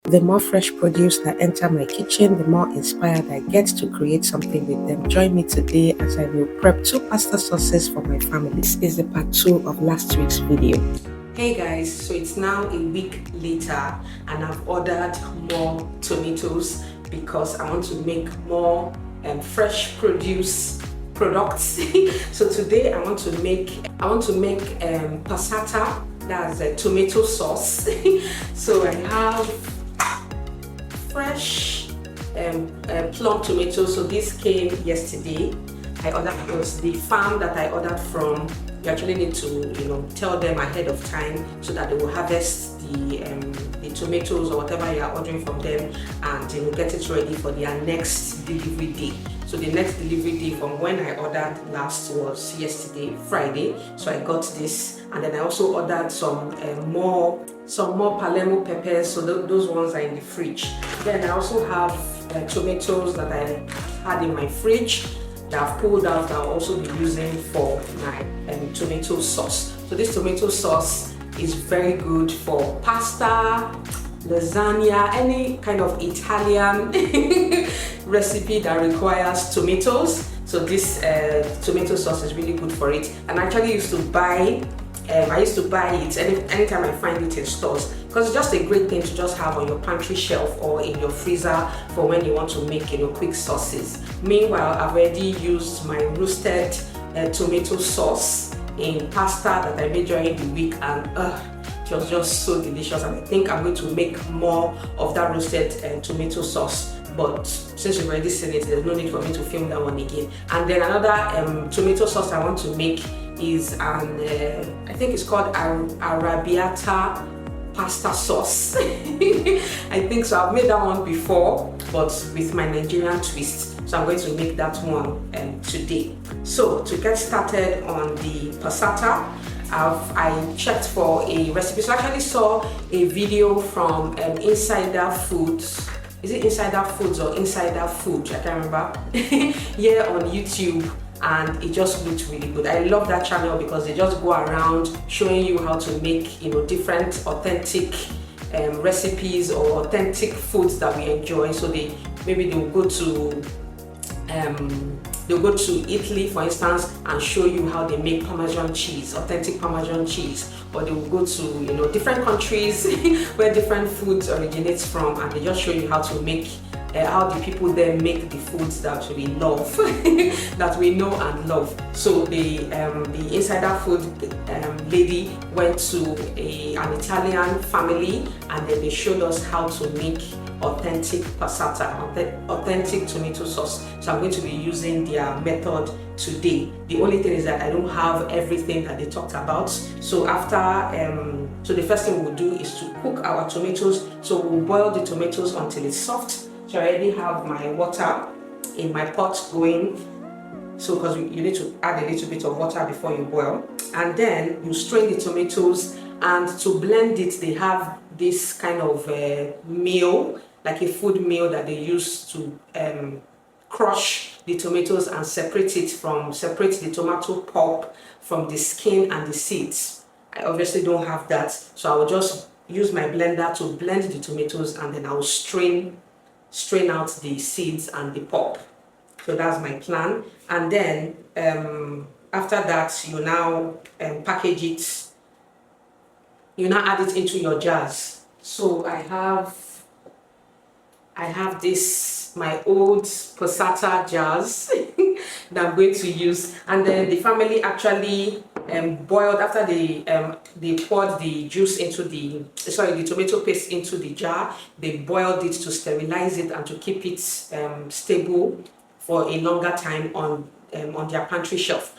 The more fresh produce that enter my kitchen, the more inspired I get to create something with them. Join me today as I will prep 2 pasta sauces for my family. This is the part 2 of last week's video. Hey guys, so it's now a week later and I've ordered more tomatoes because I want to make more fresh produce products. So today I want to make passata, that's a tomato sauce. So I have fresh plum tomatoes. So this came yesterday. I ordered, it was the farm that I ordered from. You actually need to tell them ahead of time so that they will harvest the tomatoes or whatever you are ordering from them, and get it ready for their next delivery day. So the next delivery day from when I ordered last was yesterday, Friday. So I got this, and then I also ordered some more Palermo peppers. So those ones are in the fridge. Then I also have tomatoes that I had in my fridge that I've pulled out that I'll also be using for my tomato sauce. So this tomato sauce is very good for pasta, lasagna, any kind of Italian recipe that requires tomatoes. So this tomato sauce is really good for it. And I actually used to buy it anytime I find it in stores, because it's just a great thing to just have on your pantry shelf or in your freezer for when you want to make quick sauces. Meanwhile, I've already used my roasted tomato sauce in pasta that I made during the week, and it was just so delicious. And I think I'm going to make more of that roasted tomato sauce. But since you've already seen it, there's no need for me to film that one again. And then another tomato sauce I want to make is I think it's called Arabiatta pasta sauce. I think so. I've made that one before, but with my Nigerian twist. So I'm going to make that one today. So to get started on the passata, I checked for a recipe. So I actually saw a video from Insider Foods. Is it Insider Foods or Insider Food? I can't remember. Yeah, on YouTube. And it just looked really good. I love that channel because they just go around showing you how to make different authentic recipes or authentic foods that we enjoy. So they'll go to Italy, for instance, and show you how they make Parmesan cheese, authentic Parmesan cheese. Or they will go to different countries where different foods originates from, and they just show you how to make how the people there make the foods that we love, that we know and love. So the Insider Food lady went to an Italian family, and then they showed us how to make authentic passata, authentic tomato sauce. So I'm going to be using their method today. The only thing is that I don't have everything that they talked about. So so the first thing we'll do is to cook our tomatoes. So we'll boil the tomatoes until it's soft. So I already have my water in my pot going. So because you need to add a little bit of water before you boil, and then you strain the tomatoes, and to blend it they have this kind of meal, like a food meal that they use to crush the tomatoes and separate the tomato pulp from the skin and the seeds. I obviously don't have that, so I will just use my blender to blend the tomatoes, and then I will strain out the seeds and the pulp. So that's my plan. And then after that, you now package it. You now add it into your jars. So I have this, my old passata jars that I'm going to use. And then the family actually boiled, after they poured the juice into the tomato paste into the jar. They boiled it to sterilize it and to keep it stable for a longer time on their pantry shelf.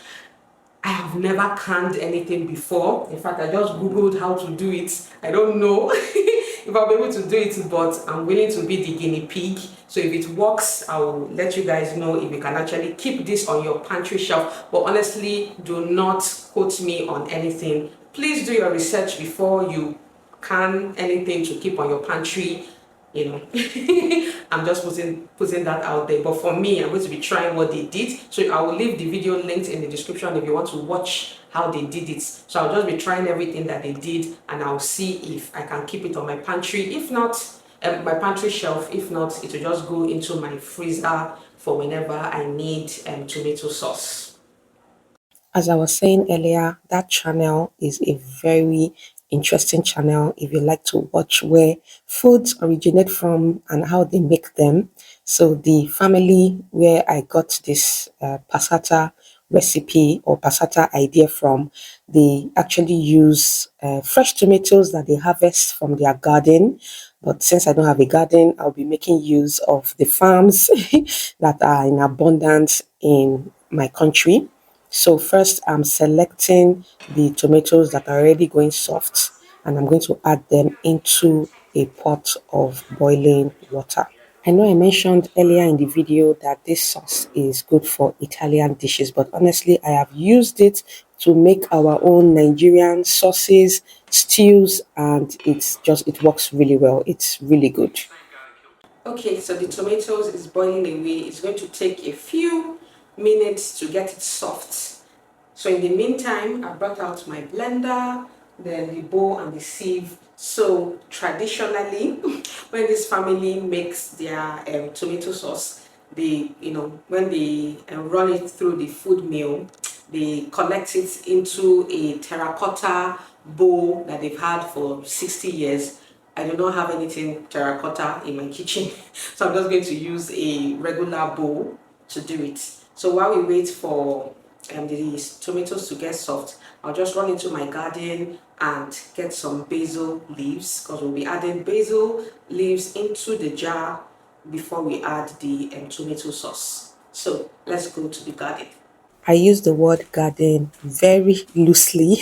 I have never canned anything before. In fact, I just googled how to do it. I don't know if I'll be able to do it, but I'm willing to be the guinea pig. So if it works, I'll let you guys know if you can actually keep this on your pantry shelf. But honestly, do not quote me on anything. Please do your research before you can anything to keep on your pantry. I'm just putting that out there. But for me, I'm going to be trying what they did. So I will leave the video linked in the description if you want to watch how they did it. So I'll just be trying everything that they did, and I'll see if I can keep it on my pantry. If not, my pantry shelf. If not, it will just go into my freezer for whenever I need tomato sauce. As I was saying earlier, that channel is a very interesting channel if you like to watch where foods originate from and how they make them. So the family where I got this passata recipe or passata idea from, they actually use fresh tomatoes that they harvest from their garden. But since I don't have a garden, I'll be making use of the farms that are in abundance in my country. So first I'm selecting the tomatoes that are already going soft, and I'm going to add them into a pot of boiling water. I know I mentioned earlier in the video that this sauce is good for Italian dishes, but honestly, I have used it to make our own Nigerian sauces, stews, and it works really well. It's really good. Okay, so the tomatoes is boiling away. It's going to take a few minutes to get it soft. So in the meantime, I brought out my blender, then the bowl and the sieve. So traditionally, when this family makes their tomato sauce, they, when they run it through the food mill, they collect it into a terracotta bowl that they've had for 60 years. I do not have anything terracotta in my kitchen, so I'm just going to use a regular bowl to do it. So while we wait for the tomatoes to get soft, I'll just run into my garden and get some basil leaves, because we'll be adding basil leaves into the jar before we add the tomato sauce. So let's go to the garden. I use the word garden very loosely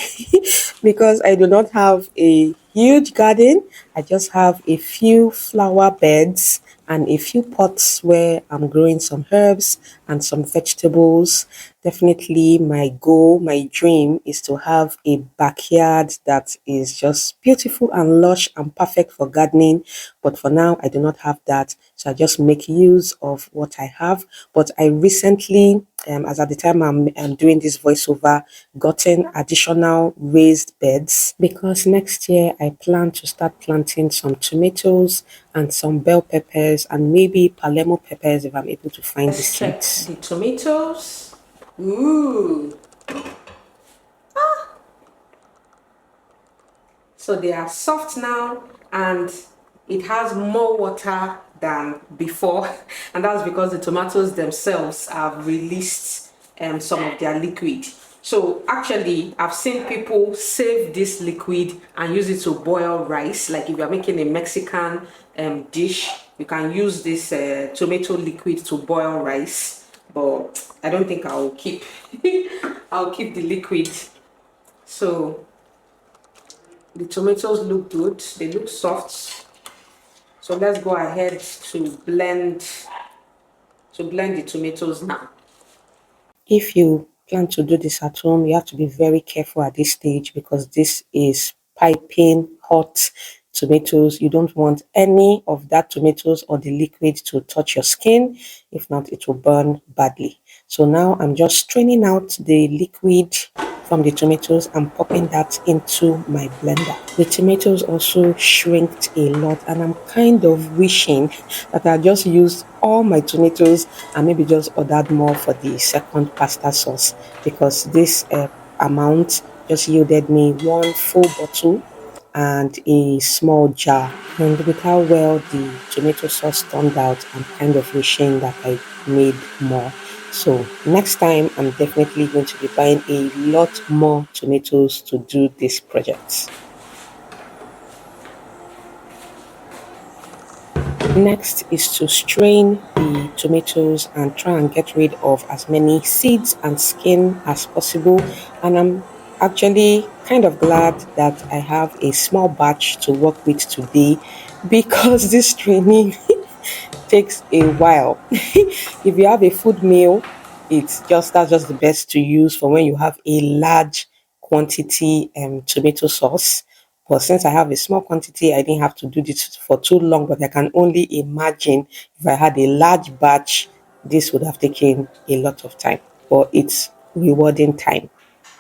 because I do not have a huge garden. I just have a few flower beds and a few pots where I'm growing some herbs and some vegetables. Definitely my goal, my dream is to have a backyard that is just beautiful and lush and perfect for gardening. But for now, I do not have that. So I just make use of what I have. But I recently, as at the time I'm doing this voiceover, gotten additional raised beds because next year I plan to start planting some tomatoes and some bell peppers and maybe Palermo peppers if I'm able to find the seeds. Let's check the tomatoes. Ooh. So they are soft now and it has more water than before, and that's because the tomatoes themselves have released some of their liquid. So actually, I've seen people save this liquid and use it to boil rice. Like if you're making a Mexican dish, you can use this tomato liquid to boil rice. But I don't think I'll keep I'll keep the liquid. So the tomatoes look good, they look soft. So let's go ahead to blend the tomatoes now. If you plan to do this at home, you have to be very careful at this stage because this is piping hot tomatoes. You don't want any of that tomatoes or the liquid to touch your skin. If not, it will burn badly. So now I'm just straining out the liquid from the tomatoes and popping that into my blender. The tomatoes also shrinked a lot and I'm kind of wishing that I just used all my tomatoes and maybe just ordered more for the second pasta sauce because this amount just yielded me one full bottle and a small jar. And with how well the tomato sauce turned out, I'm kind of wishing that I made more. So next time, I'm definitely going to be buying a lot more tomatoes to do this project. Next is to strain the tomatoes and try and get rid of as many seeds and skin as possible. And I'm actually kind of glad that I have a small batch to work with today because this straining takes a while. If you have a food meal, that's just the best to use for when you have a large quantity tomato sauce. But since I have a small quantity, I didn't have to do this for too long. But I can only imagine if I had a large batch, this would have taken a lot of time. But it's rewarding time.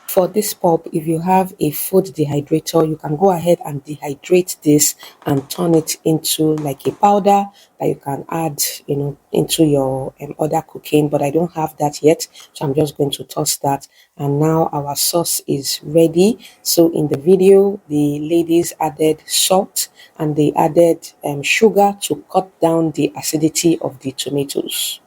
For this pulp, if you have a food dehydrator, you can go ahead and dehydrate this and turn it into like a powder that you can add, into your other cooking. But I don't have that yet, so I'm just going to toss that. And now our sauce is ready. So in the video, the ladies added salt and they added sugar to cut down the acidity of the tomatoes.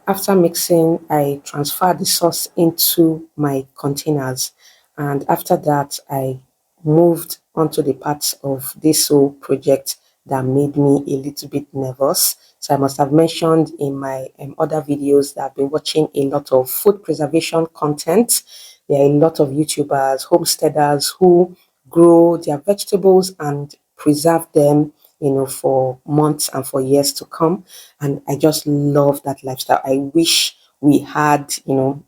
After mixing, I transfer the sauce into my containers, and after that, I moved onto the parts of this whole project that made me a little bit nervous. So I must have mentioned in my other videos that I've been watching a lot of food preservation content. There are a lot of YouTubers, homesteaders who grow their vegetables and preserve them, for months and for years to come. And I just love that lifestyle. I wish we had,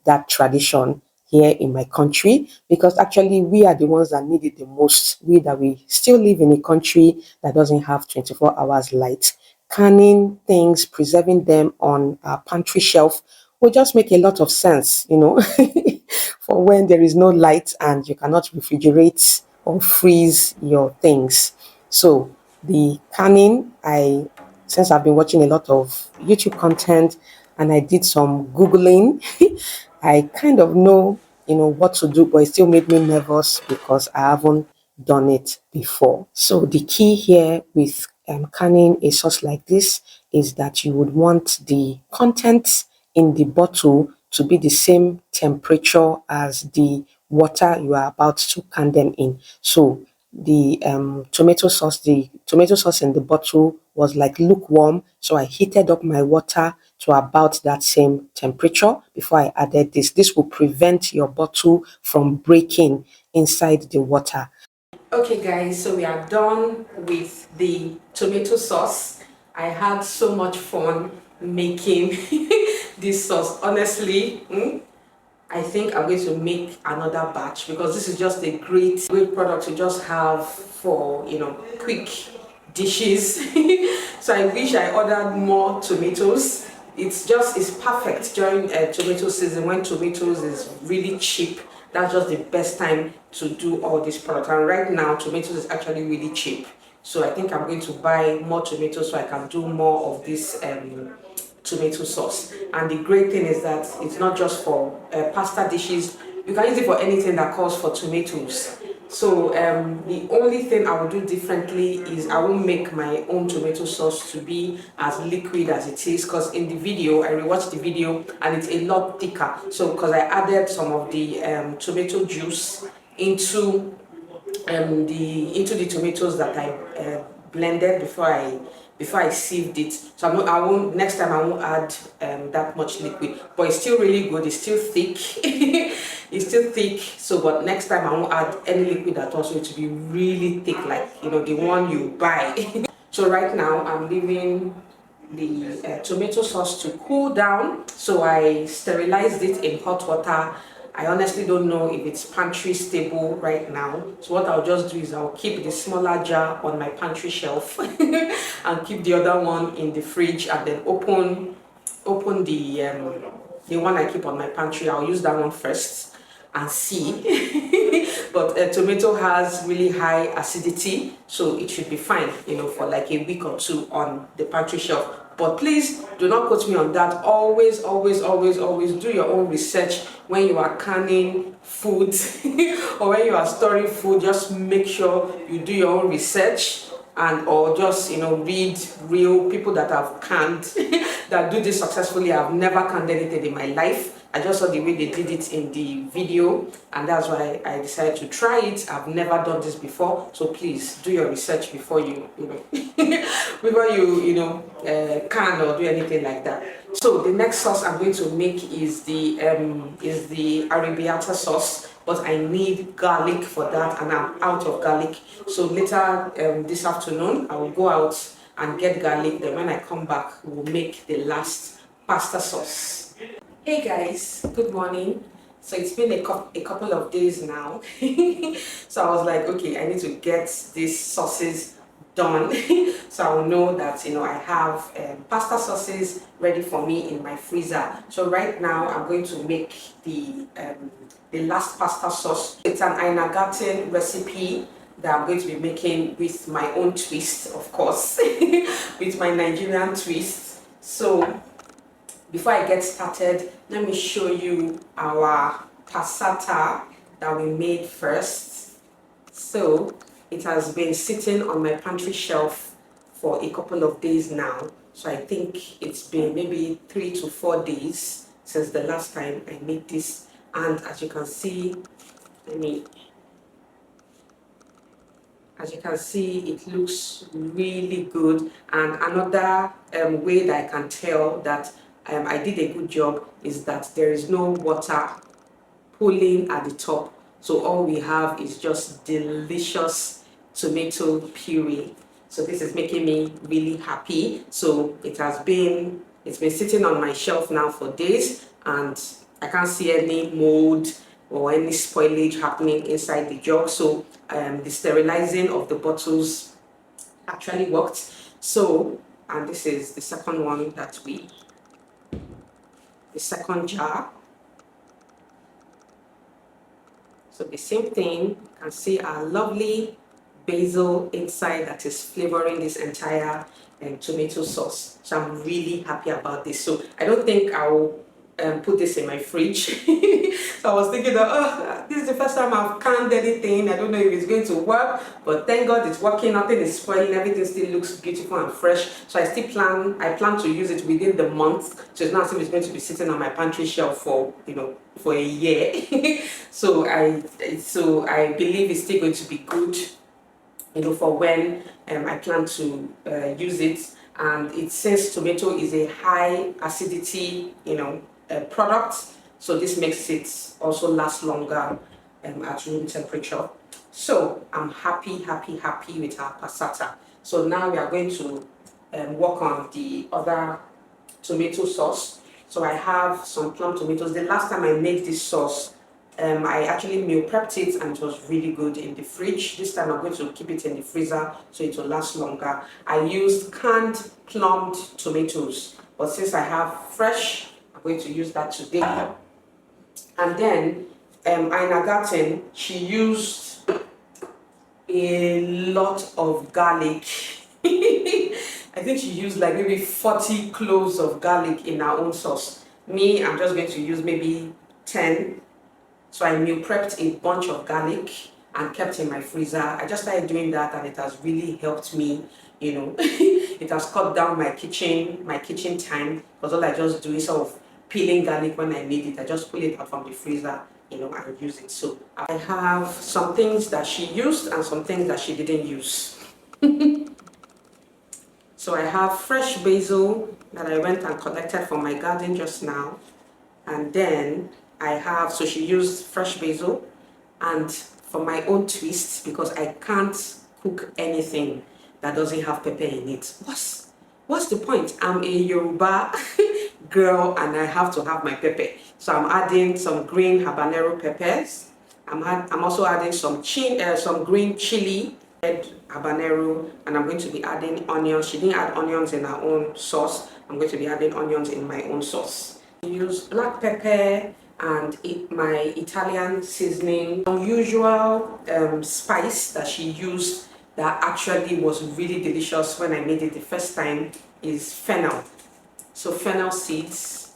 that tradition here in my country, because actually we are the ones that need it the most. We still live in a country that doesn't have 24 hours light. Canning things, preserving them on our pantry shelf will just make a lot of sense, for when there is no light and you cannot refrigerate or freeze your things. So the canning, since I've been watching a lot of YouTube content and I did some Googling, I kind of know, what to do, but it still made me nervous because I haven't done it before. So the key here with canning a sauce like this is that you would want the contents in the bottle to be the same temperature as the water you are about to can them in. So the tomato sauce in the bottle was like lukewarm, so I heated up my water to about that same temperature before I added this. This will prevent your bottle from breaking inside the water. Okay guys, so we are done with the tomato sauce. I had so much fun making this sauce. Honestly, I think I'm going to make another batch because this is just a great product to just have for, quick dishes. So I wish I ordered more tomatoes. It's perfect during tomato season when tomatoes is really cheap. That's just the best time to do all this product. And right now, tomatoes is actually really cheap. So I think I'm going to buy more tomatoes so I can do more of this tomato sauce. And the great thing is that it's not just for pasta dishes. You can use it for anything that calls for tomatoes. So the only thing I will do differently is I will make my own tomato sauce to be as liquid as it is, because in the video, I rewatched the video and it's a lot thicker. So because I added some of the tomato juice into the tomatoes that I blended before I sieved it. So I won't next time I won't add that much liquid, but it's still really good. It's still thick. It's still thick. So, but next time I won't add any liquid at all. So it will be really thick, like the one you buy. So right now I'm leaving the tomato sauce to cool down. So I sterilized it in hot water. I honestly don't know if it's pantry stable right now. So what I'll just do is I'll keep the smaller jar on my pantry shelf and keep the other one in the fridge, and then open the one I keep on my pantry. I'll use that one first and see. But tomato has really high acidity, so it should be fine, for like a week or two on the pantry shelf. But please do not quote me on that. Always, always, always, always do your own research when you are canning food or when you are storing food. Just make sure you do your own research, and or just read real people that have canned that do this successfully. I've never canned anything in my life. I just saw the way they did it in the video, and that's why I decided to try it. I've never done this before, so please do your research before you before you can or do anything like that. So the next sauce I'm going to make is the Arabiatta sauce, but I need garlic for that, and I'm out of garlic. So later this afternoon I will go out and get garlic. Then when I come back, we'll make the last pasta sauce. Hey guys, good morning. So it's been a couple of days now. So I was like, okay, I need to get these sauces done. So I'll know that, you know, I have pasta sauces ready for me in my freezer. So right now I'm going to make the last pasta sauce. It's an Ainagaten recipe that I'm going to be making with my own twist, of course, with my Nigerian twist. So before I get started, let me show you our passata that we made first. So it has been sitting on my pantry shelf for a couple of days now. So I think it's been maybe 3 to 4 days since the last time I made this. And as you can see, as you can see, it looks really good. And another way that I can tell that I did a good job is that there is no water pooling at the top. So all we have is just delicious tomato puree. So this is making me really happy. So it's been sitting on my shelf now for days, and I can't see any mold or any spoilage happening inside the jug. So the sterilizing of the bottles actually worked. So, and this is the second one the second jar. So the same thing, you can see our lovely basil inside that is flavoring this entire tomato sauce. So I'm really happy about this. So I don't think I'll put this in my fridge. So I was thinking that, oh, this is the first time I've canned anything. I don't know if it's going to work, but thank God it's working. Nothing is spoiling. Everything still looks beautiful and fresh. So I plan to use it within the month. So it's not as if it's going to be sitting on my pantry shelf for, you know, for a year. So I believe it's still going to be good, you know, for when I plan to use it. And it says tomato is a high acidity, you know, product. So this makes it also last longer at room temperature. So I'm happy with our passata. So now we are going to work on the other tomato sauce. So I have some plum tomatoes. The last time I made this sauce, I actually meal prepped it and it was really good in the fridge. This time I'm going to keep it in the freezer so it will last longer. I used canned plumbed tomatoes, but since I have fresh, I'm going to use that today. And then Ainagaten, she used a lot of garlic. I think she used like maybe 40 cloves of garlic in her own sauce. Me, I'm just going to use maybe 10. So I meal prepped a bunch of garlic and kept in my freezer. I just started doing that and it has really helped me, you know. It has cut down my kitchen time, because all I just do is sort of peeling garlic when I need it. I just pull it out from the freezer, you know, and use it. So I have some things that she used and some things that she didn't use. So I have fresh basil that I went and collected from my garden just now. And then so she used fresh basil, and for my own twist, because I can't cook anything that doesn't have pepper in it. What's the point? I'm a Yoruba girl and I have to have my pepper. So I'm adding some green habanero peppers. I'm also adding some green chili, red habanero, and I'm going to be adding onions. She didn't add onions in her own sauce. I'm going to be adding onions in my own sauce. I use black pepper and my Italian seasoning. Unusual spice that she used that actually was really delicious when I made it the first time is fennel. So fennel seeds.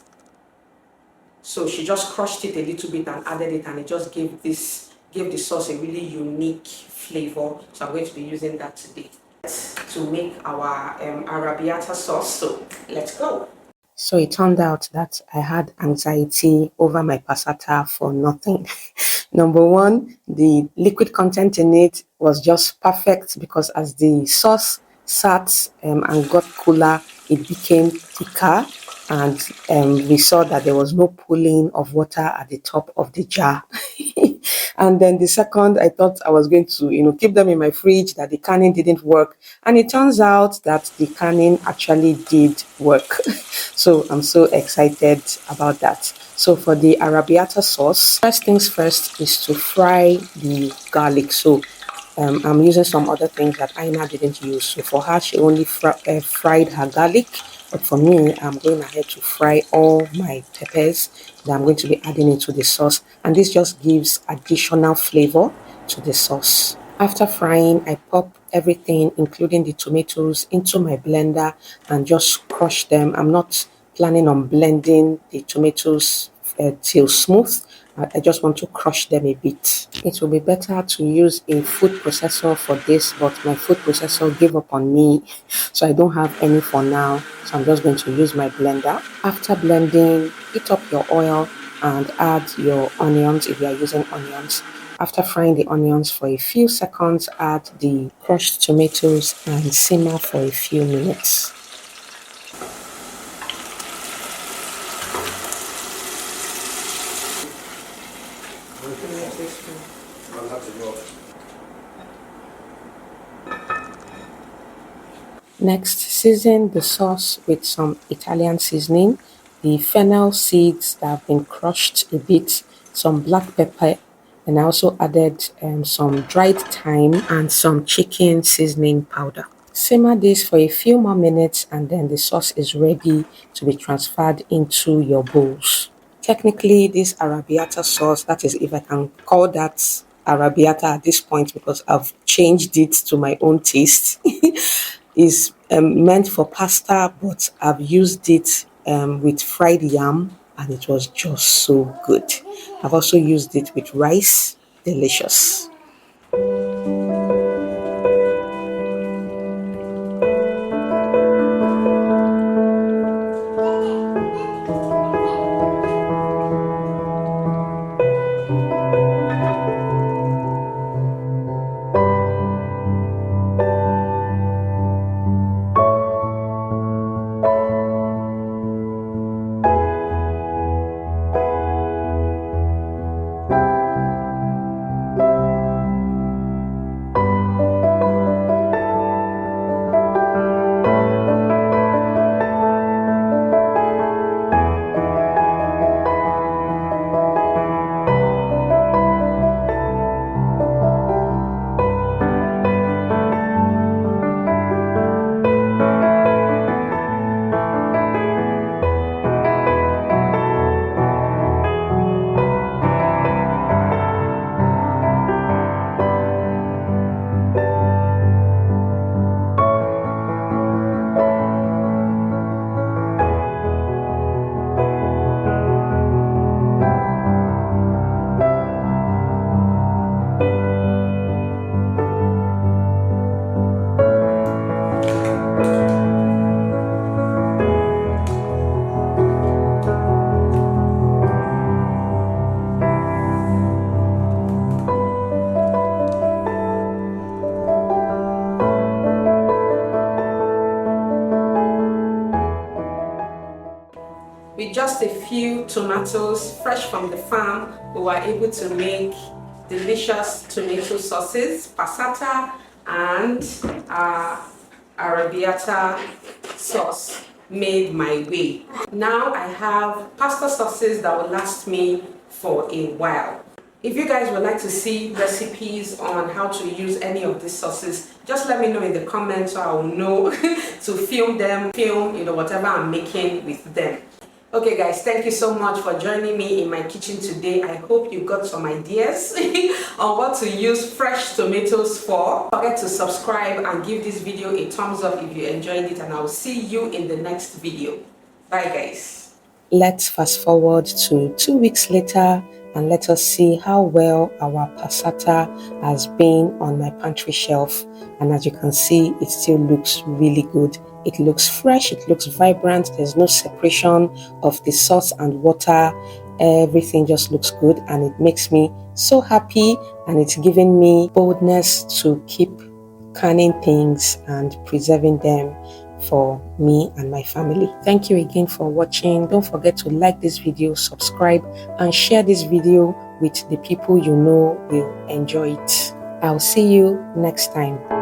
So she just crushed it a little bit and added it, and it just gave the sauce a really unique flavor. So I'm going to be using that today to make our Arabiatta sauce. So let's go. So it turned out that I had anxiety over my passata for nothing. Number one, the liquid content in it was just perfect, because as the sauce sat and got cooler, it became thicker, and we saw that there was no pooling of water at the top of the jar. And then the second, I thought I was going to, keep them in my fridge, that the canning didn't work. And it turns out that the canning actually did work. So I'm so excited about that. So for the Arabiatta sauce, first things first is to fry the garlic. So I'm using some other things that Aina didn't use. So for her, she only fried her garlic. But for me, I'm going ahead to fry all my peppers that I'm going to be adding into the sauce. And this just gives additional flavor to the sauce. After frying, I pop everything, including the tomatoes, into my blender and just crush them. I'm not planning on blending the tomatoes till smooth. I just want to crush them a bit. It will be better to use a food processor for this, but my food processor gave up on me, so I don't have any for now. So I'm just going to use my blender. After blending, heat up your oil and add your onions if you are using onions. After frying the onions for a few seconds, add the crushed tomatoes and simmer for a few minutes. Next, season the sauce with some Italian seasoning, the fennel seeds that have been crushed a bit, some black pepper, and I also added some dried thyme and some chicken seasoning powder. Simmer this for a few more minutes and then the sauce is ready to be transferred into your bowls. Technically, this Arabiatta sauce, that is, if I can call that Arabiatta at this point because I've changed it to my own taste, is meant for pasta, but I've used it with fried yam and it was just so good. I've also used it with rice, delicious. With just a few tomatoes fresh from the farm, we were able to make delicious tomato sauces, passata and Arabiatta sauce made my way. Now I have pasta sauces that will last me for a while. If you guys would like to see recipes on how to use any of these sauces, just let me know in the comments so I will know to film whatever I'm making with them. Okay guys, thank you so much for joining me in my kitchen today. I hope you got some ideas on what to use fresh tomatoes for. Don't forget to subscribe and give this video a thumbs up if you enjoyed it, and I will see you in the next video. Bye guys. Let's fast forward to 2 weeks later and let us see how well our passata has been on my pantry shelf. And as you can see, it still looks really good. It looks fresh, it looks vibrant, there's no separation of the sauce and water. Everything just looks good and it makes me so happy, and it's giving me boldness to keep canning things and preserving them for me and my family. Thank you again for watching. Don't forget to like this video, subscribe and share this video with the people you know will enjoy it. I'll see you next time.